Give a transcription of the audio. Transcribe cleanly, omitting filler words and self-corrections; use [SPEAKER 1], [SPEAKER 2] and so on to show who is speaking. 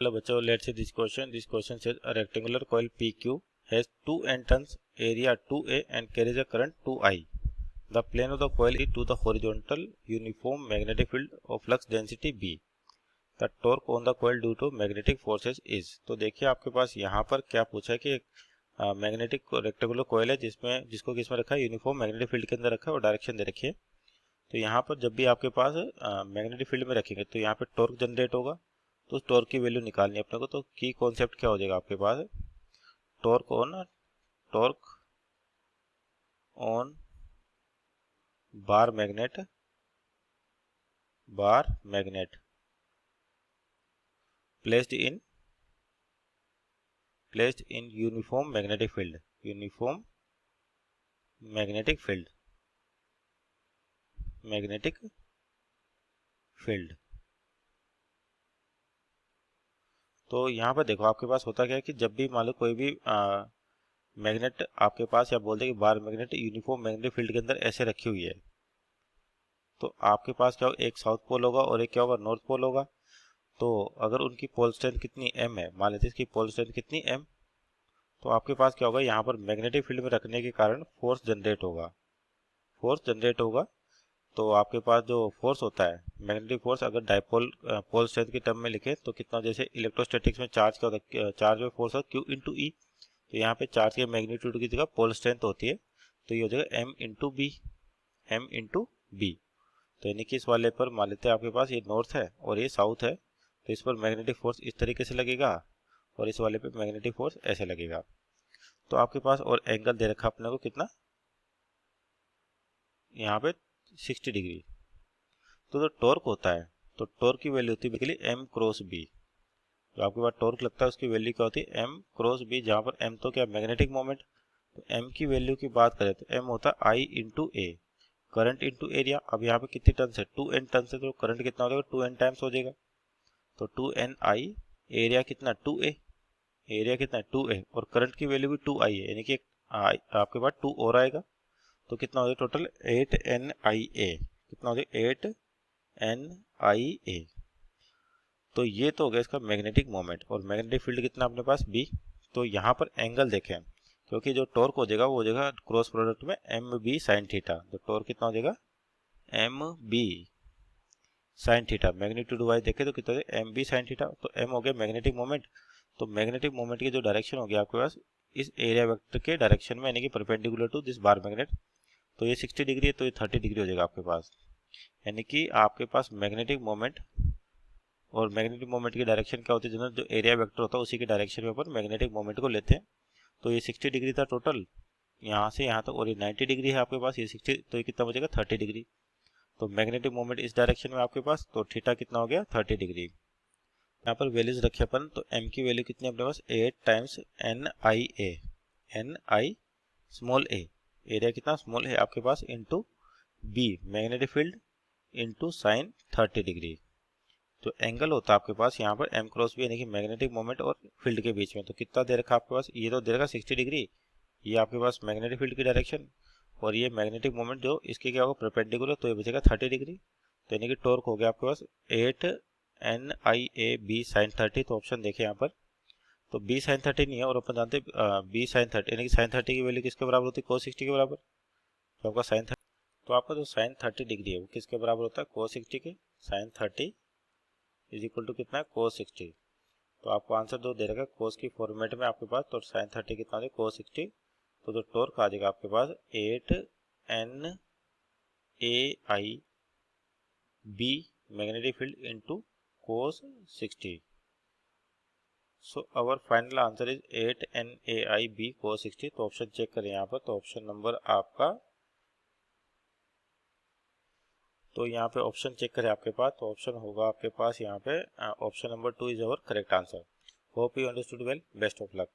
[SPEAKER 1] Hello बच्चों, let's see this question. This question says a rectangular coil PQ has two N turns, area 2A and carries a current 2I. The plane of the coil is to the horizontal uniform magnetic field of flux density B. The torque on the coil due to magnetic forces is. तो देखिए आपके पास यहाँ पर क्या पूछा है कि एक मैग्नेटिक रेक्टेंगुलर कॉइल है जिसको किसमें रखा है, यूनिफॉर्म मैग्नेटिक फील्ड के अंदर रखा है और डायरेक्शन दे रखी है। तो यहाँ पर जब भी आपके पास मैग्नेटिक फील्ड में रखेंगे तो यहाँ पे टॉर्क जनरेट होगा, तो उस टॉर्क की वैल्यू निकालनी है अपने को। तो की कॉन्सेप्ट क्या हो जाएगा आपके पास, torque on bar magnet placed in uniform magnetic field. तो यहाँ पर देखो आपके पास होता क्या है कि जब भी मान लो कोई भी मैग्नेट आपके पास, या बोलते हैं कि bar magnet uniform magnetic field के अंदर ऐसे रखी हुई है, तो आपके पास क्या होगा, एक साउथ पोल होगा और एक क्या होगा, नॉर्थ पोल होगा। तो अगर उनकी पोल स्ट्रेंथ कितनी m है, मान लेते हैं इसकी पोल स्ट्रेंथ कितनी m, तो आपके पास क्या होगा, यहाँ पर मैग्नेटिक फील्ड में रखने के कारण फोर्स जनरेट होगा। तो आपके पास जो फोर्स होता है, मैग्नेटिक फोर्स, अगर डायपोल पोल स्ट्रेंथ के टर्म में लिखे तो कितना, जैसे इलेक्ट्रोस्टैटिक्स में चार्ज क्या होता है, चार्ज में फोर्स होता है Q इंटू ई। तो यहाँ पे चार्ज के मैग्नीट्यूड की जगह पोल स्ट्रेंथ होती है, तो ये हो जाएगा m इंटू बी। तो यानी कि इस वाले पर मान लेते हैं आपके पास ये नॉर्थ है और ये साउथ है, तो इस पर मैग्नेटिक फोर्स इस तरीके से लगेगा और इस वाले पे मैग्नेटिक फोर्स ऐसे लगेगा। तो आपके पास और एंगल दे रखा अपने को कितना, यहाँ पे 60 डिग्री। तो जो टॉर्क होता है, तो टॉर्क की वैल्यू होती है बेसिकली m क्रॉस बी। जो आपके पास टॉर्क लगता है उसकी वैल्यू क्या होती है, m क्रॉस बी, जहाँ पर m तो क्या मैग्नेटिक मोमेंट। तो m की वैल्यू की बात करें तो m होता है I into A, current into area. अब यहाँ पे कितनी टर्न्स है, 2n टर्न्स है, तो करंट कितना हो जाएगा, 2n टाइम्स हो जाएगा। तो 2ni, एरिया कितना 2a, और करंट की वैल्यू भी 2i है, यानी कि आपके पास 2 और आएगा। तो कितना हो जाएगा टोटल 8nia, कितना हो जाएगा 8nia। तो ये तो हो गया इसका मैग्नेटिक मोमेंट, और मैग्नेटिक फील्ड कितना अपने पास b। तो यहाँ पर एंगल देखें, क्योंकि जो टॉर्क हो जाएगा वो हो जाएगा क्रॉस प्रोडक्ट में एम बी साइन थीटा। तो टॉर्क कितना हो जाएगा M B sine theta, magnitude wise देखें तो कितना है एम बी साइन थीटा। तो एम हो गया मैग्नेटिक मोमेंट, तो मैग्नेटिक मोमेंट की जो डायरेक्शन हो गया आपके पास इस एरिया वेक्टर के डायरेक्शन में, यानी कि perpendicular to this bar magnet. तो ये 60 डिग्री है, तो ये 30 डिग्री हो जाएगा आपके पास। यानी कि आपके पास मैग्नेटिक मोमेंट और मैग्नेटिक मोमेंट की डायरेक्शन क्या होती है, जो एरिया वेक्टर होता है उसी की डायरेक्शन में अपन मैग्नेटिक मोमेंट को लेते हैं। तो ये 60 डिग्री था टोटल यहाँ से यहाँ तक, और ये 90 डिग्री है आपके पास, ये 60, तो ये कितना बचेगा 30 डिग्री। तो मैग्नेटिक मोमेंट इस डायरेक्शन में आपके पास, तो थीटा कितना हो गया 30 डिग्री। यहाँ पर वैल्यूज रखे अपन, तो m की वैल्यू कितनी है अपने पास 8 times ni small a, area कितना स्मॉल है आपके पास, into b magnetic field into sine 30 degree. तो एंगल होता है आपके पास यहाँ पर m क्रॉस b, यानी कि मैग्नेटिक मोमेंट और फील्ड के बीच में। तो कितना दे रखा आपके पास, ये तो दे रखा 60 डिग्री, ये आपके पास मैग्नेटिक फील्ड की डायरेक्शन, और ये मैग्नेटिक मोमेंट जो इसके क्या होगा परपेंडिकुलर, तो ये बचेगा 30 डिग्री। तो यानी कि टॉर्क हो गया आपके पास 8nia साइन 30। तो ऑप्शन देखें यहाँ पर, तो b साइन 30 नहीं है, और अपन जानते हैं b साइन 30, यानी कि साइन 30 की वैल्यू किसके बराबर होती है, cos 60 के बराबर। तो आपका साइन 30, तो आपका जो साइन 30 डिग्री है वो किसके बराबर होता है, cos 60 के। साइन 30 इज इक्वल टू कितना है, cos 60। तो आपको आंसर दो दे रखा है कोस की फॉर्मेट में आपके पास, तो साइन 30 कितना हो जाएगा cos 60। तो जो टॉर्क आ जाएगा आपके पास 8nia b magnetic field into cos 60। So our final answer is 8nia b cos 60। तो ऑप्शन चेक करें यहाँ पर, तो ऑप्शन नंबर आपका, तो यहाँ पे ऑप्शन चेक करें आपके पास, तो ऑप्शन होगा आपके पास यहाँ पे option number 2 is our correct answer. Hope you understood well, best of luck.